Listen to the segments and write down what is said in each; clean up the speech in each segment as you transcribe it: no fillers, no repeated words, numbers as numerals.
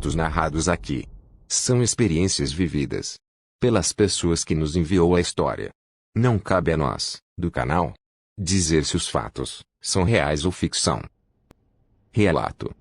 fatos narrados aqui são experiências vividas pelas pessoas que nos enviou a história. Não cabe a nós, do canal, dizer se os fatos são reais ou ficção. Relato.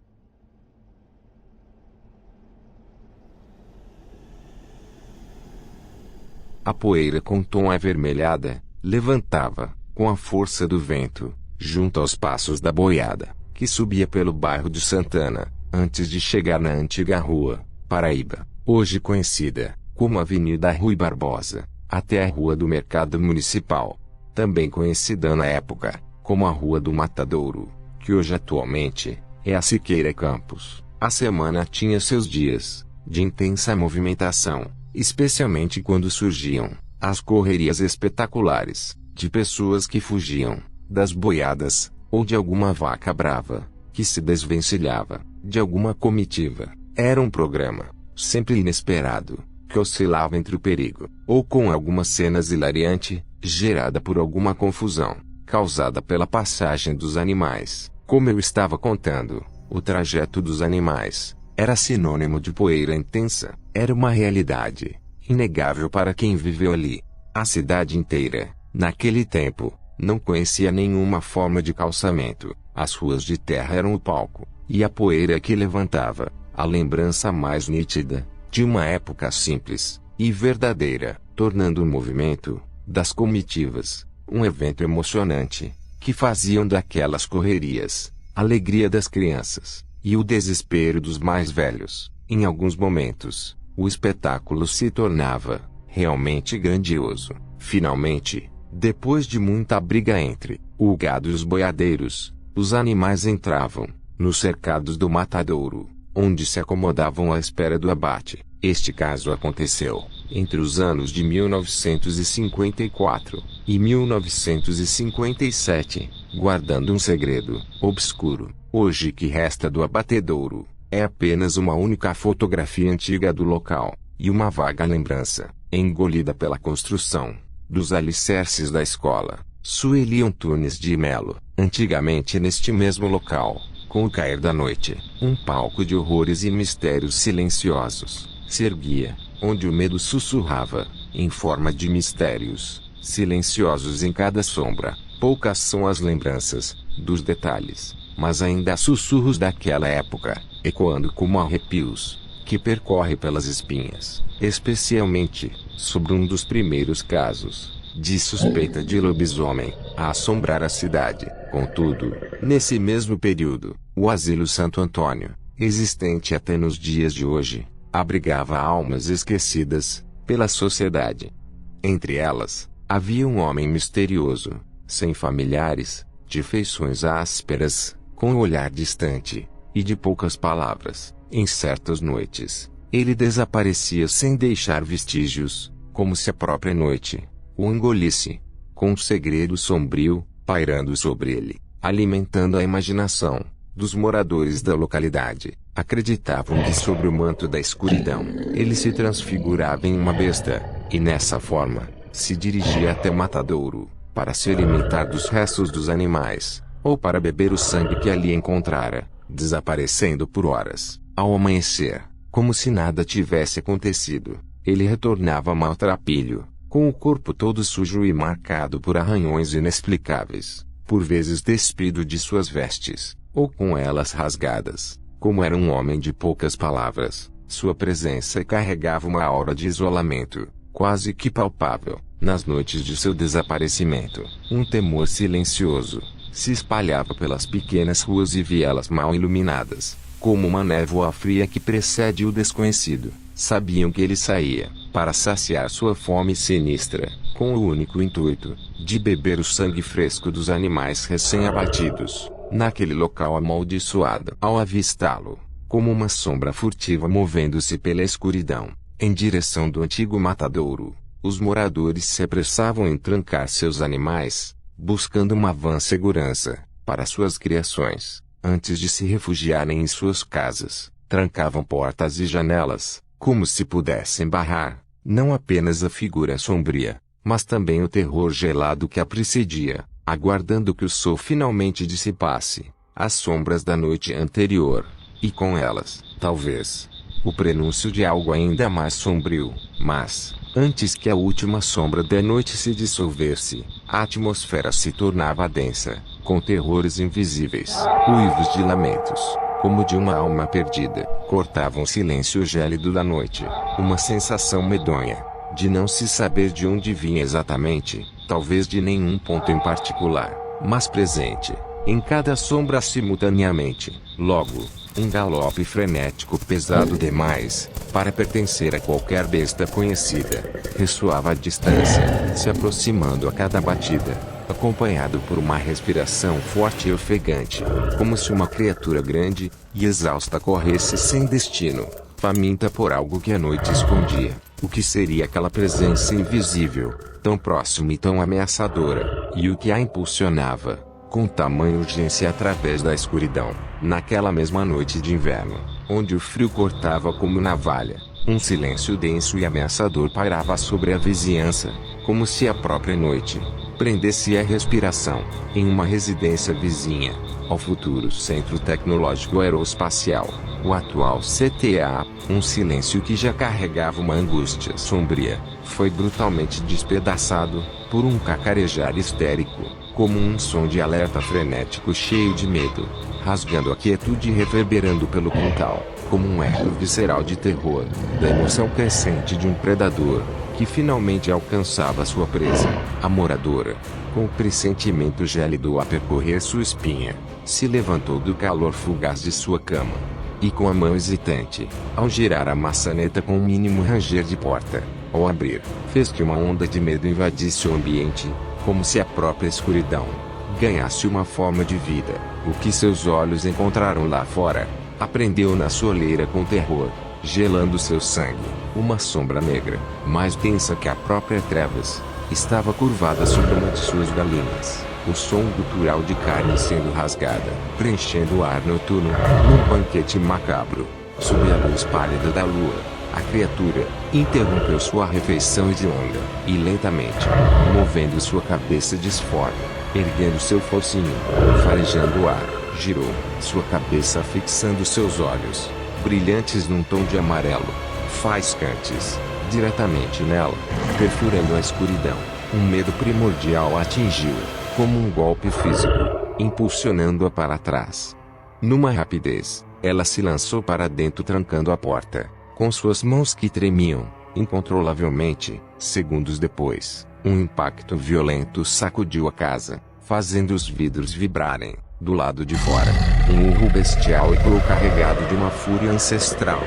A poeira com tom avermelhada levantava, com a força do vento, junto aos passos da boiada, que subia pelo bairro de Santana, antes de chegar na antiga Rua Paraíba, hoje conhecida como Avenida Rui Barbosa, até a Rua do Mercado Municipal, também conhecida na época como a Rua do Matadouro, que hoje atualmente é a Siqueira Campos. A semana tinha seus dias de intensa movimentação, especialmente quando surgiam as correrias espetaculares de pessoas que fugiam das boiadas, ou de alguma vaca brava que se desvencilhava de alguma comitiva. Era um programa sempre inesperado, que oscilava entre o perigo, ou com alguma cena hilariante, gerada por alguma confusão causada pela passagem dos animais. Como eu estava contando, o trajeto dos animais era sinônimo de poeira intensa. Era uma realidade inegável para quem viveu ali. A cidade inteira, naquele tempo, não conhecia nenhuma forma de calçamento. As ruas de terra eram o palco, e a poeira que levantava, a lembrança mais nítida de uma época simples e verdadeira, tornando o movimento das comitivas um evento emocionante, que faziam daquelas correrias a alegria das crianças e o desespero dos mais velhos. Em alguns momentos, o espetáculo se tornava realmente grandioso. Finalmente, depois de muita briga entre o gado e os boiadeiros, os animais entravam nos cercados do matadouro, onde se acomodavam à espera do abate. Este caso aconteceu entre os anos de 1954 e 1957, guardando um segredo obscuro. Hoje que resta do abatedouro é apenas uma única fotografia antiga do local, e uma vaga lembrança, engolida pela construção dos alicerces da escola Sueli Antunes de Melo. Antigamente neste mesmo local, com o cair da noite, um palco de horrores e mistérios silenciosos se erguia, onde o medo sussurrava, em forma de mistérios silenciosos em cada sombra. Poucas são as lembranças dos detalhes, mas ainda há sussurros daquela época, ecoando como arrepios que percorre pelas espinhas, especialmente sobre um dos primeiros casos de suspeita de lobisomem a assombrar a cidade. Contudo, nesse mesmo período, o Asilo Santo Antônio, existente até nos dias de hoje, abrigava almas esquecidas pela sociedade. Entre elas, havia um homem misterioso, sem familiares, de feições ásperas, com um olhar distante e de poucas palavras. Em certas noites, ele desaparecia sem deixar vestígios, como se a própria noite o engolisse, com um segredo sombrio pairando sobre ele, alimentando a imaginação dos moradores da localidade. Acreditavam que sobre o manto da escuridão, ele se transfigurava em uma besta, e nessa forma, se dirigia até o matadouro, para se alimentar dos restos dos animais, ou para beber o sangue que ali encontrara, desaparecendo por horas. Ao amanhecer, como se nada tivesse acontecido, ele retornava maltrapilho, com o corpo todo sujo e marcado por arranhões inexplicáveis, por vezes despido de suas vestes, ou com elas rasgadas. Como era um homem de poucas palavras, sua presença carregava uma aura de isolamento, quase que palpável. Nas noites de seu desaparecimento, um temor silencioso se espalhava pelas pequenas ruas e vielas mal iluminadas, como uma névoa fria que precede o desconhecido. Sabiam que ele saía para saciar sua fome sinistra, com o único intuito de beber o sangue fresco dos animais recém-abatidos. Naquele local amaldiçoado, ao avistá-lo, como uma sombra furtiva movendo-se pela escuridão, em direção do antigo matadouro, os moradores se apressavam em trancar seus animais, buscando uma vã segurança para suas criações. Antes de se refugiarem em suas casas, trancavam portas e janelas, como se pudessem barrar, não apenas a figura sombria, mas também o terror gelado que a precedia, aguardando que o sol finalmente dissipasse as sombras da noite anterior, e com elas, talvez, o prenúncio de algo ainda mais sombrio. Mas, antes que a última sombra da noite se dissolvesse, a atmosfera se tornava densa, com terrores invisíveis. Uivos de lamentos, como de uma alma perdida, cortavam o silêncio gélido da noite. Uma sensação medonha, de não se saber de onde vinha exatamente, talvez de nenhum ponto em particular, mas presente em cada sombra simultaneamente. Logo, um galope frenético pesado demais para pertencer a qualquer besta conhecida, ressoava à distância, se aproximando a cada batida, acompanhado por uma respiração forte e ofegante, como se uma criatura grande e exausta corresse sem destino, faminta por algo que a noite escondia. O que seria aquela presença invisível, tão próxima e tão ameaçadora, e o que a impulsionava com tamanha urgência através da escuridão, naquela mesma noite de inverno, onde o frio cortava como navalha, um silêncio denso e ameaçador pairava sobre a vizinhança, como se a própria noite prendesse a respiração, em uma residência vizinha, ao futuro Centro Tecnológico Aeroespacial, o atual CTA, um silêncio que já carregava uma angústia sombria, foi brutalmente despedaçado, por um cacarejar histérico, como um som de alerta frenético cheio de medo, rasgando a quietude e reverberando pelo quintal, como um eco visceral de terror, da emoção crescente de um predador, que finalmente alcançava sua presa. A moradora, com o pressentimento gélido a percorrer sua espinha, se levantou do calor fugaz de sua cama, e com a mão hesitante, ao girar a maçaneta com um mínimo ranger de porta, ao abrir, fez que uma onda de medo invadisse o ambiente, como se a própria escuridão ganhasse uma forma de vida. O que seus olhos encontraram lá fora, aprendeu na soleira com terror, gelando seu sangue. Uma sombra negra, mais densa que a própria trevas, estava curvada sobre uma de suas galinhas. O som gutural de carne sendo rasgada, preenchendo o ar noturno, num banquete macabro, sob a luz pálida da lua. A criatura interrompeu sua refeição hedionda, e lentamente, movendo sua cabeça disforme, erguendo seu focinho, farejando o ar, girou, sua cabeça fixando seus olhos, brilhantes num tom de amarelo, faiscantes, diretamente nela, perfurando a escuridão. Um medo primordial a atingiu, como um golpe físico, impulsionando-a para trás. Numa rapidez, ela se lançou para dentro trancando a porta, com suas mãos que tremiam, incontrolavelmente. Segundos depois, um impacto violento sacudiu a casa, fazendo os vidros vibrarem. Do lado de fora, um urro bestial ecoou carregado de uma fúria ancestral,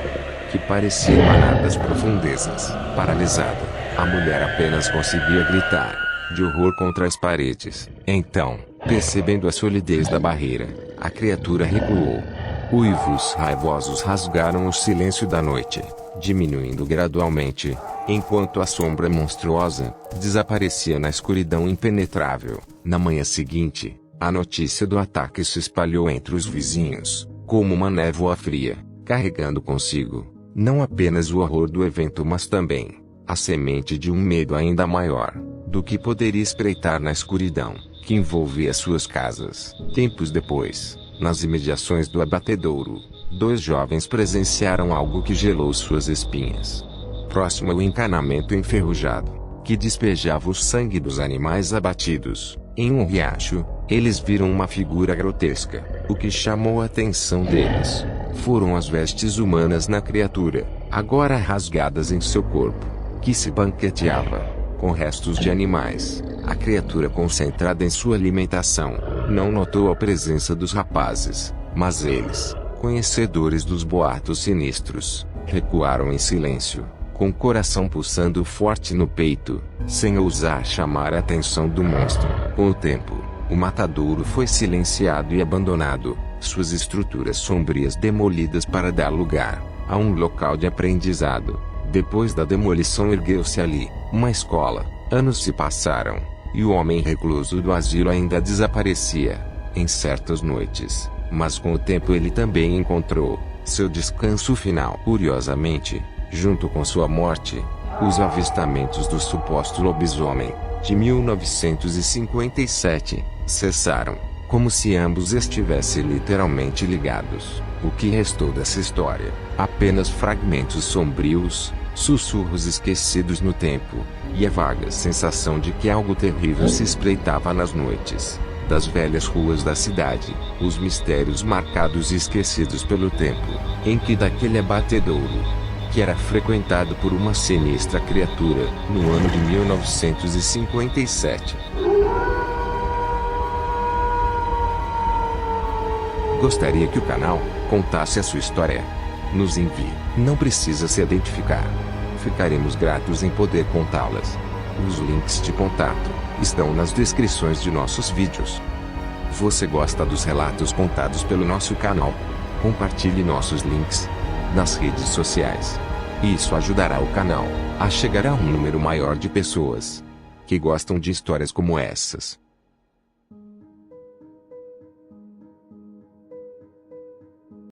que parecia emanar das profundezas. Paralisada, a mulher apenas conseguia gritar, de horror contra as paredes. Então, percebendo a solidez da barreira, a criatura recuou. Uivos raivosos rasgaram o silêncio da noite, diminuindo gradualmente, enquanto a sombra monstruosa desaparecia na escuridão impenetrável. Na manhã seguinte, a notícia do ataque se espalhou entre os vizinhos, como uma névoa fria, carregando consigo, não apenas o horror do evento mas também a semente de um medo ainda maior do que poderia espreitar na escuridão que envolvia suas casas. Tempos depois, nas imediações do abatedouro, dois jovens presenciaram algo que gelou suas espinhas. Próximo ao encanamento enferrujado, que despejava o sangue dos animais abatidos, em um riacho, eles viram uma figura grotesca. O que chamou a atenção deles foram as vestes humanas na criatura, agora rasgadas em seu corpo, que se banqueteava com restos de animais. A criatura, concentrada em sua alimentação, não notou a presença dos rapazes, mas eles, conhecedores dos boatos sinistros, recuaram em silêncio, com o coração pulsando forte no peito, sem ousar chamar a atenção do monstro. Com o tempo, o matadouro foi silenciado e abandonado, suas estruturas sombrias demolidas para dar lugar a um local de aprendizado. Depois da demolição ergueu-se ali uma escola. Anos se passaram, e o homem recluso do asilo ainda desaparecia, em certas noites, mas com o tempo ele também encontrou seu descanso final. Curiosamente, junto com sua morte, os avistamentos do suposto lobisomem, de 1957, cessaram, como se ambos estivessem literalmente ligados. O que restou dessa história? Apenas fragmentos sombrios, sussurros esquecidos no tempo, e a vaga sensação de que algo terrível se espreitava nas noites das velhas ruas da cidade, os mistérios marcados e esquecidos pelo tempo, em que daquele abatedouro, que era frequentado por uma sinistra criatura, no ano de 1957. Gostaria que o canal contasse a sua história? Nos envie. Não precisa se identificar. Ficaremos gratos em poder contá-las. Os links de contato estão nas descrições de nossos vídeos. Você gosta dos relatos contados pelo nosso canal? Compartilhe nossos links nas redes sociais. Isso ajudará o canal a chegar a um número maior de pessoas que gostam de histórias como essas.